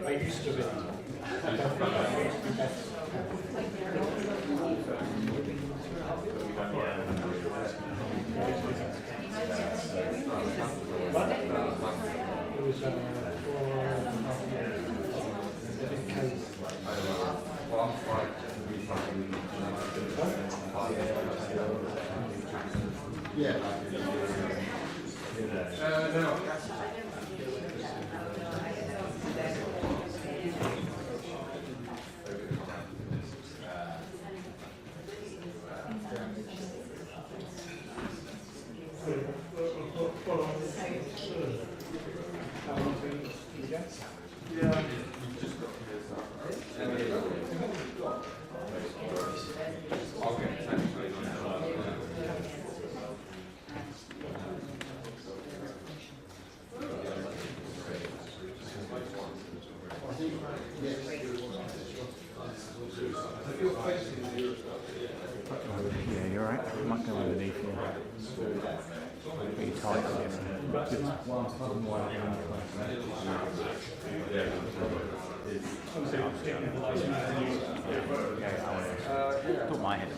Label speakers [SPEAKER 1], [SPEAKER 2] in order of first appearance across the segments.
[SPEAKER 1] I used to be.
[SPEAKER 2] Yeah. No.
[SPEAKER 3] Yeah, you're right. I might go underneath you. Pretty tight here. Put my head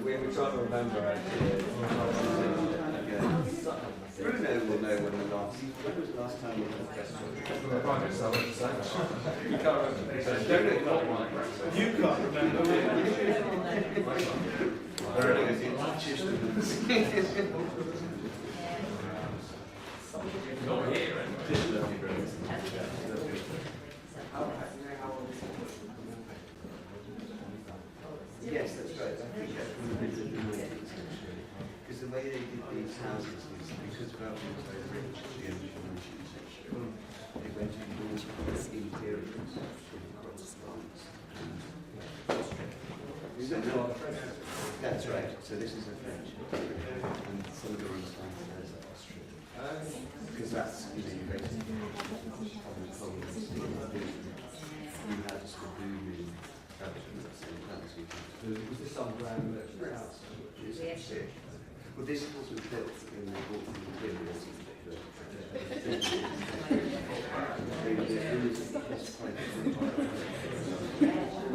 [SPEAKER 4] We're trying to remember actually. Bruno will know when was the last time we had a festival? You can't remember. You can't remember. Not here. Yes, that's right. I think that's one of the reasons because the way they did these houses is because Belgium was very rich at the end of the 19th century. They went to the interiors from Protestants. That's right. So this is a French, and some of the ones as Austrian. Because that's you basically on the colonies. You had just the booming. Was this on ground house? Yes. Well, this wasn't built in the period.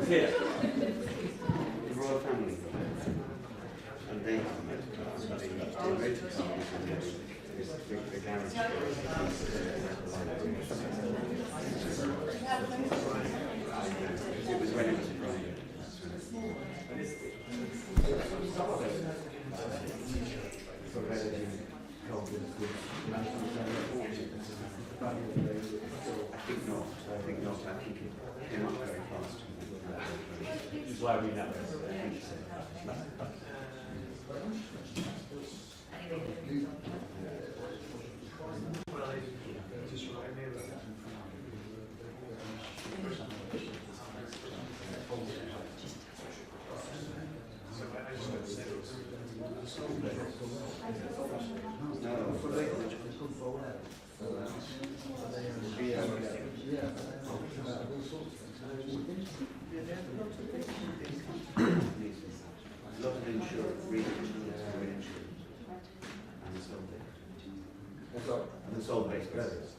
[SPEAKER 4] Here, the royal family, and they have motor cars. They motor cars and the garage. It was when it was private. I think not. I think it came up very fast. Which is why we know it. And the soul based brothers.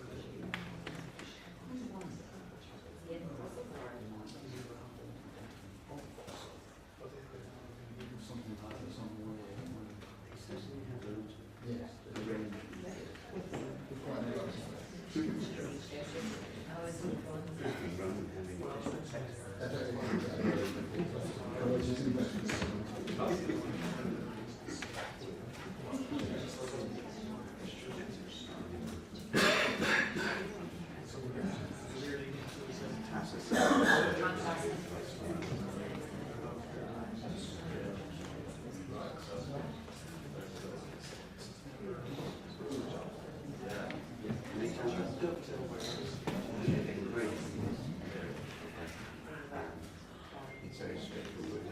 [SPEAKER 4] It's very straightforward.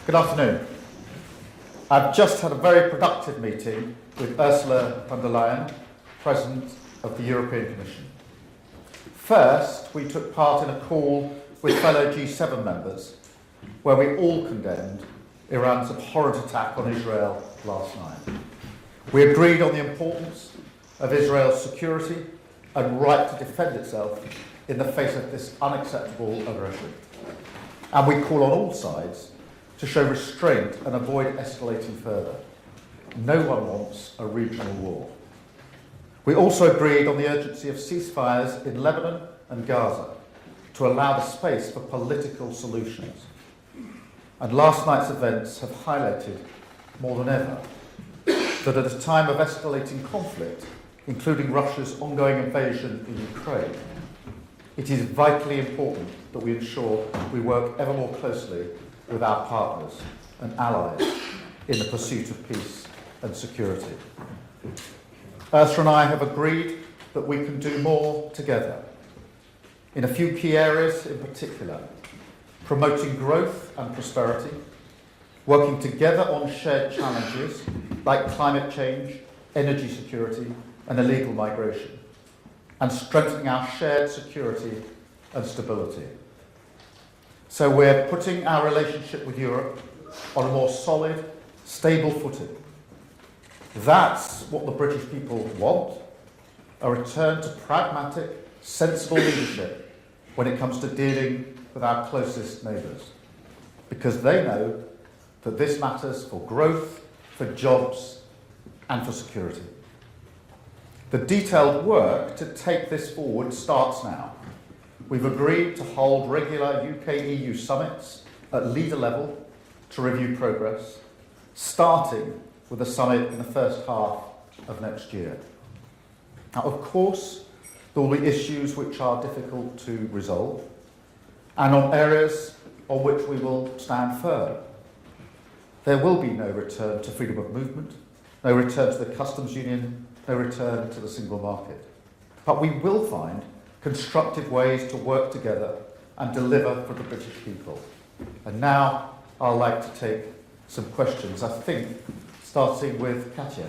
[SPEAKER 2] Good afternoon. I've just had a very productive meeting with Ursula von der Leyen, President of the European Commission. First, we took part in a call with fellow G7 members where we all condemned Iran's abhorrent attack on Israel last night. We agreed on the importance of Israel's security and right to defend itself in the face of this unacceptable aggression. And we call on all sides to show restraint and avoid escalating further. No one wants a regional war. We also agreed on the urgency of ceasefires in Lebanon and Gaza to allow the space for political solutions. And last night's events have highlighted more than ever that at a time of escalating conflict, including Russia's ongoing invasion in Ukraine, it is vitally important that we ensure we work ever more closely with our partners and allies in the pursuit of peace and security. Ursula and I have agreed that we can do more together in a few key areas in particular: promoting growth and prosperity, working together on shared challenges like climate change, energy security and illegal migration, and strengthening our shared security and stability. So we're putting our relationship with Europe on a more solid, stable footing. That's what the British people want: a return to pragmatic, sensible leadership when it comes to dealing with our closest neighbours, because they know that this matters for growth, for jobs and for security. The detailed work to take this forward starts now. We've agreed to hold regular UK-EU summits at leader level to review progress, starting with a summit in the first half of next year. Now, of course, there will be issues which are difficult to resolve, and on areas on which we will stand firm. There will be no return to freedom of movement, no return to the customs union, no return to the single market. But we will find constructive ways to work together and deliver for the British people. And now I'd like to take some questions, I think, starting with Katya.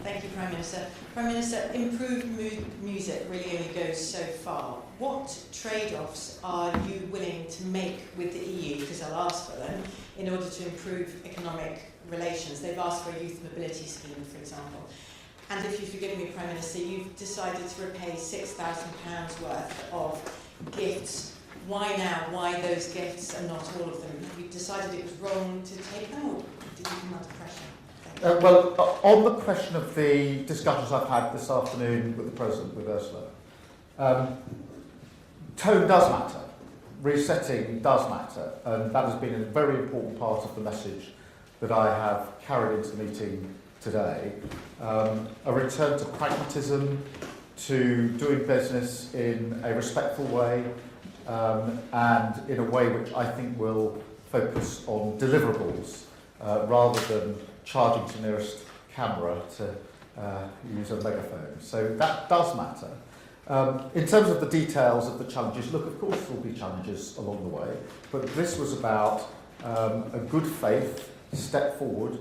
[SPEAKER 5] Thank you, Prime Minister. Prime Minister, improved music really only goes so far. What trade-offs are you willing to make with the EU, because I'll ask for them, in order to improve economic relations? They've asked for a youth mobility scheme, for example. And if you forgive me, Prime Minister, you've decided to repay £6,000 worth of gifts. Why now? Why those gifts and not all of them? Have you decided it was wrong to take them, or did you come under pressure?
[SPEAKER 2] Well, on the question of the discussions I've had this afternoon with the President, with Ursula, tone does matter, resetting does matter, and that has been a very important part of the message that I have carried into the meeting today. A return to pragmatism, to doing business in a respectful way, and in a way which I think will focus on deliverables rather than charging to nearest camera to use a megaphone. So that does matter. In terms of the details of the challenges, look, of course there will be challenges along the way, but this was about a good faith step forward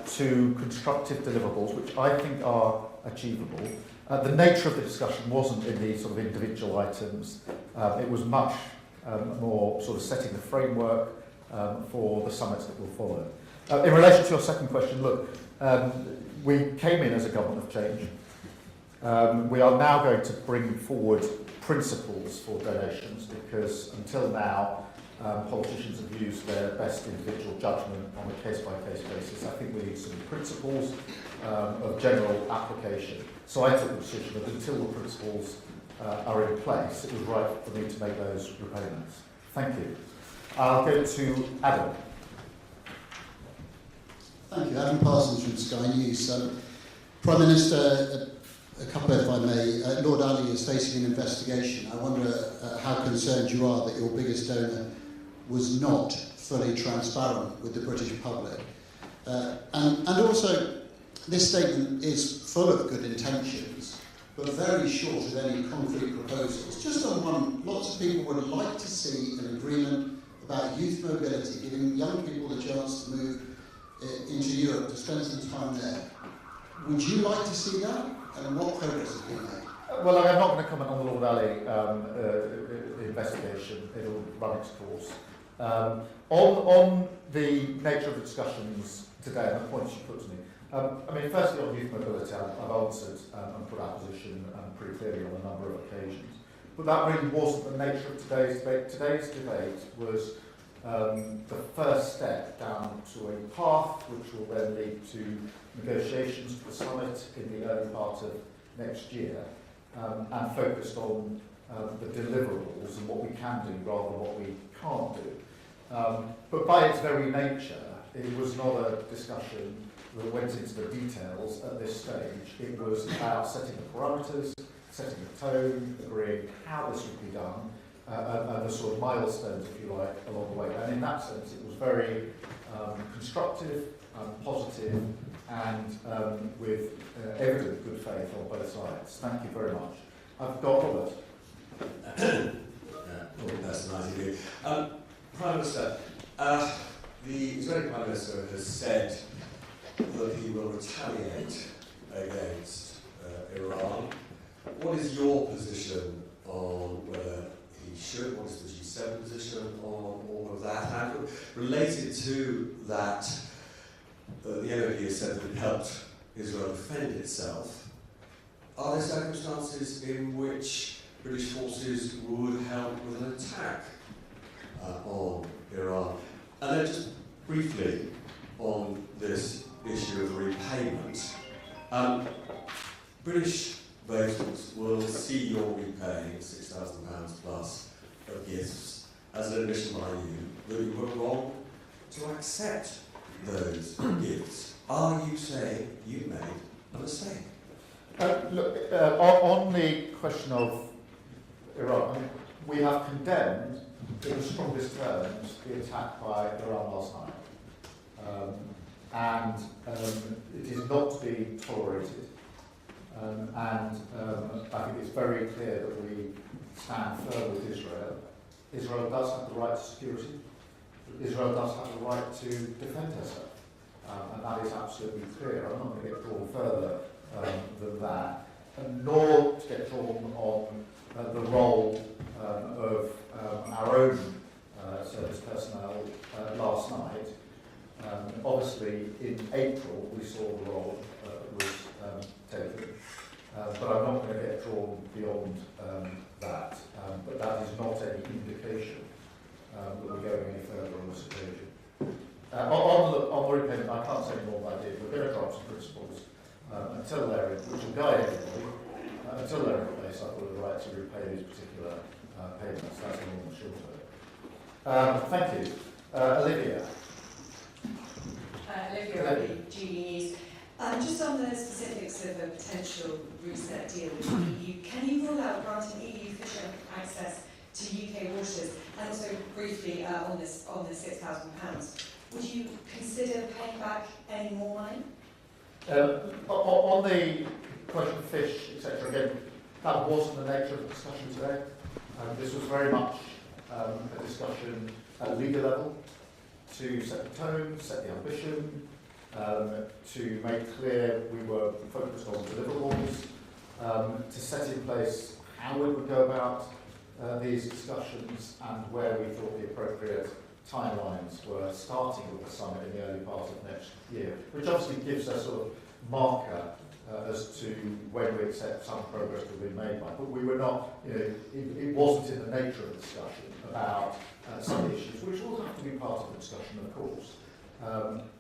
[SPEAKER 2] to constructive deliverables, which I think are achievable. The nature of the discussion wasn't in the sort of individual items. It was much more sort of setting the framework for the summits that will follow. In relation to your second question, look, we came in as a government of change. We are now going to bring forward principles for donations because until now politicians have used their best individual judgment on a case-by-case basis. I think we need some principles of general application. So I took the decision that until the principles are in place, it was right for me to make those repayments. Thank you. I'll go to Adam.
[SPEAKER 6] Thank you. Adam Parsons from Sky News. Prime Minister, a couple if I may. Lord Ali is facing an investigation. I wonder how concerned you are that your biggest donor was not fully transparent with the British public. And also, this statement is full of good intentions, but very short of any concrete proposals. Just on one, lots of people would like to see an agreement about youth mobility, giving young people the chance to move into Europe, to spend some time there. Would you like to see that? And what progress has been made?
[SPEAKER 2] Well, I'm not going to comment on the Lord Ali investigation. It'll run its course. On the nature of the discussions today and the points you put to me, I mean, firstly on youth mobility, I've answered and put our position pretty clearly on a number of occasions. But that really wasn't the nature of today's debate. Today's debate was the first step down to a path which will then lead to negotiations for the summit in the early part of next year, and focused on the deliverables and what we can do rather than what we can't do. But by its very nature, it was not a discussion that went into the details at this stage. It was about setting the parameters, setting the tone, agreeing how this would be done, and the sort of milestones, if you like, along the way. And in that sense, it was very constructive, positive, and with evident good faith on both sides. Thank you very much. I've got Robert.
[SPEAKER 7] That's nice of you. Prime Minister, the Israeli Prime Minister has said that he will retaliate against Iran. What is your position on whether he should? What is the G7 position on all of that? And related to that, the MOD has said that it helped Israel defend itself. Are there circumstances in which British forces would help with an attack on Iran? And then just briefly on this issue of repayment. British voters will see your repaying £6,000 plus of gifts as an admission by you that you were wrong to accept those gifts. Are you saying you made a mistake?
[SPEAKER 2] Look, on the question of Iran, I mean, we have condemned in the strongest terms the attack by Iran last night. And it is not to be tolerated. And I think it's very clear that we stand firm with Israel. Israel does have the right to security. Israel does have the right to defend herself. And that is absolutely clear. I'm not going to get drawn further than that. And nor to get drawn on the role of our own service personnel last night. Obviously, in April, we saw the role was taken, but I'm not going to get drawn beyond that. But that is not any indication that we're going any further on this occasion. On the repayment, I can't say more than I did. We're going to drop some principles until they're in, which will guide everybody. Until they're in place, I've got the right to repay these particular payments. That's the long and short of it. Thank you. Olivia.
[SPEAKER 8] Olivia, GE News. Just on the specifics of a potential reset deal with the EU, can you rule out granting EU fishing access to UK waters, and also briefly on this £6,000. Would you consider paying back any more money?
[SPEAKER 2] On the question of fish, etc., again, that wasn't the nature of the discussion today. This was very much a discussion at leader level to set the tone, set the ambition, to make clear we were focused on deliverables, to set in place how we would go about these discussions and where we thought the appropriate timelines were, starting with the summit in the early part of next year, which obviously gives a sort of marker as to when we accept some progress to be made by. But we were not, it wasn't in the nature of the discussion about some issues, which will have to be part of the discussion, of course.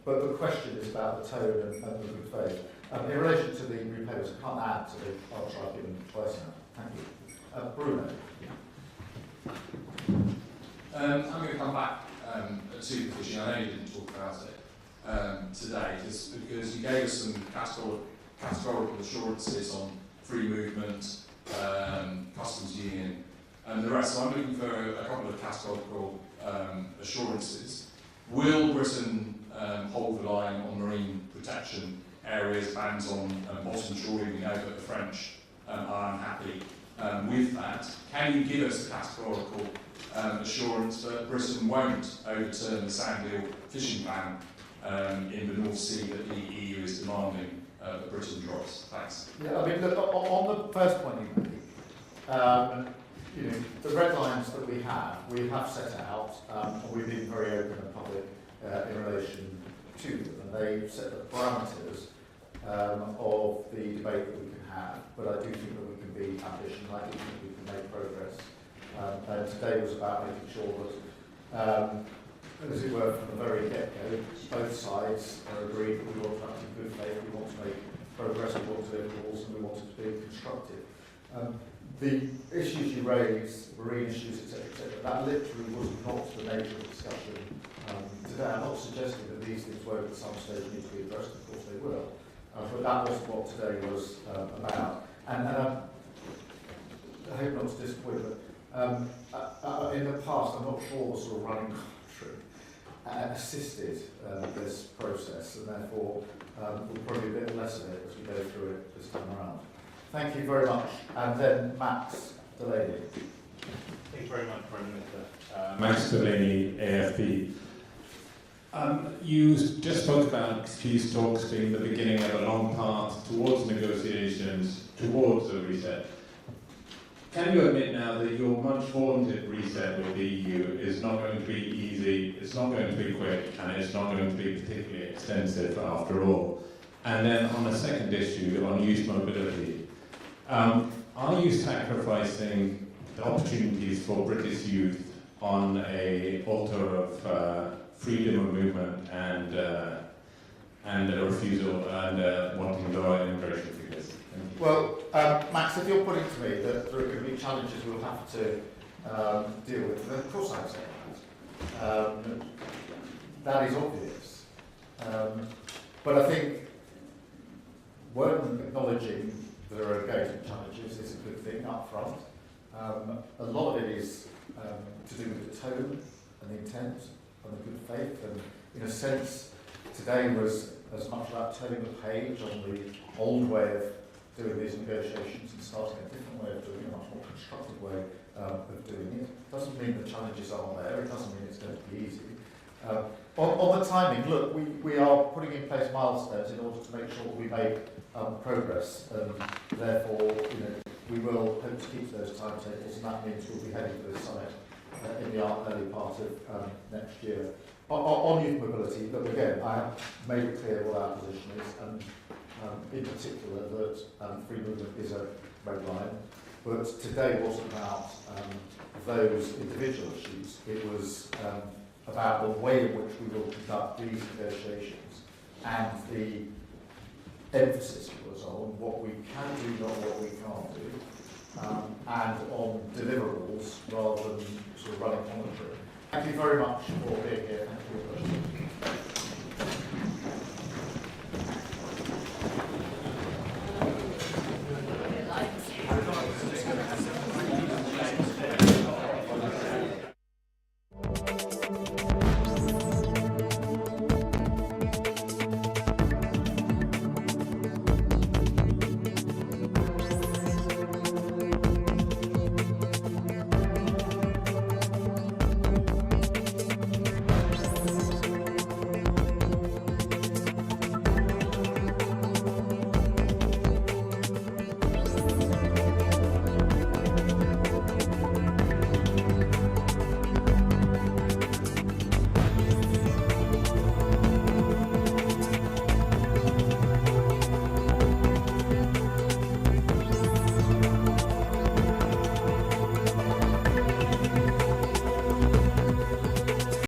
[SPEAKER 2] But the question is about the tone and the good faith. In relation to the repayments, I can't add to the answer I've given twice now. Thank you. Bruno.
[SPEAKER 9] I'm going to come back to the fishing. I know you didn't talk about it today, just because you gave us some categorical assurances on free movement, customs union, and the rest. So I'm looking for a couple of categorical assurances. Will Britain hold the line on marine protection areas, bans on bottom trawling? We know that the French are unhappy with that. Can you give us a categorical assurance that Britain won't overturn the sand eel fishing ban in the North Sea that the EU is demanding that Britain drops? Thanks.
[SPEAKER 2] Yeah, I mean, look, on the first point you make, the red lines that we have set out, and we've been very open and public in relation to them, and they set the parameters of the debate that we can have, but I do think that we can be ambitious, and I do think we can make progress. And today was about making sure that, as it were, from the very get-go, both sides are agreed that we want to act in good faith, we want to make progress, we want to live rules, and we want it to be constructive. The issues you raised, marine issues, etc., that literally was not the nature of the discussion today. I'm not suggesting that these things won't at some stage need to be addressed, of course they will. But that wasn't what today was about. And I hope not to disappoint, but in the past, I'm not sure the sort of running commentary assisted this process, and therefore we'll probably a bit less of it as we go through it this time around. Thank you very much. And then Max Delaney.
[SPEAKER 10] Thank you very much, Prime Minister. Max Delaney, AFP. You just spoke about peace talks being the beginning of a long path towards negotiations, towards a reset. Can you admit now that your much vaunted reset with the EU is not going to be easy, it's not going to be quick, and it's not going to be particularly extensive after all? And then on the second issue, on youth mobility, are you sacrificing the opportunities for British youth on an altar of freedom of movement and a refusal and wanting lower immigration figures?
[SPEAKER 2] Well, Max, if you're putting to me that there are going to be challenges we'll have to deal with, then of course I'd say that. That is obvious. But I think when acknowledging there are going to be challenges is a good thing up front. A lot of it is to do with the tone and the intent and the good faith, and in a sense today was as much about turning the page on the old way of doing these negotiations and starting a different way of doing it, a much more constructive way of doing it. Doesn't mean the challenges aren't there, it doesn't mean it's going to be easy. On the timing, look, we are putting in place milestones in order to make sure that we make progress, and therefore, we will hope to keep those timetables, and that means we'll be heading for this summit in the early part of next year. On youth mobility, look, again, I have made it clear what our position is, and in particular that free movement is a red line. But today wasn't about those individual issues. It was about the way in which we will conduct these negotiations, and the emphasis was on what we can do, not what we can't do, and on deliverables rather than sort of running commentary. Thank you very much for being here. Thank you for your question.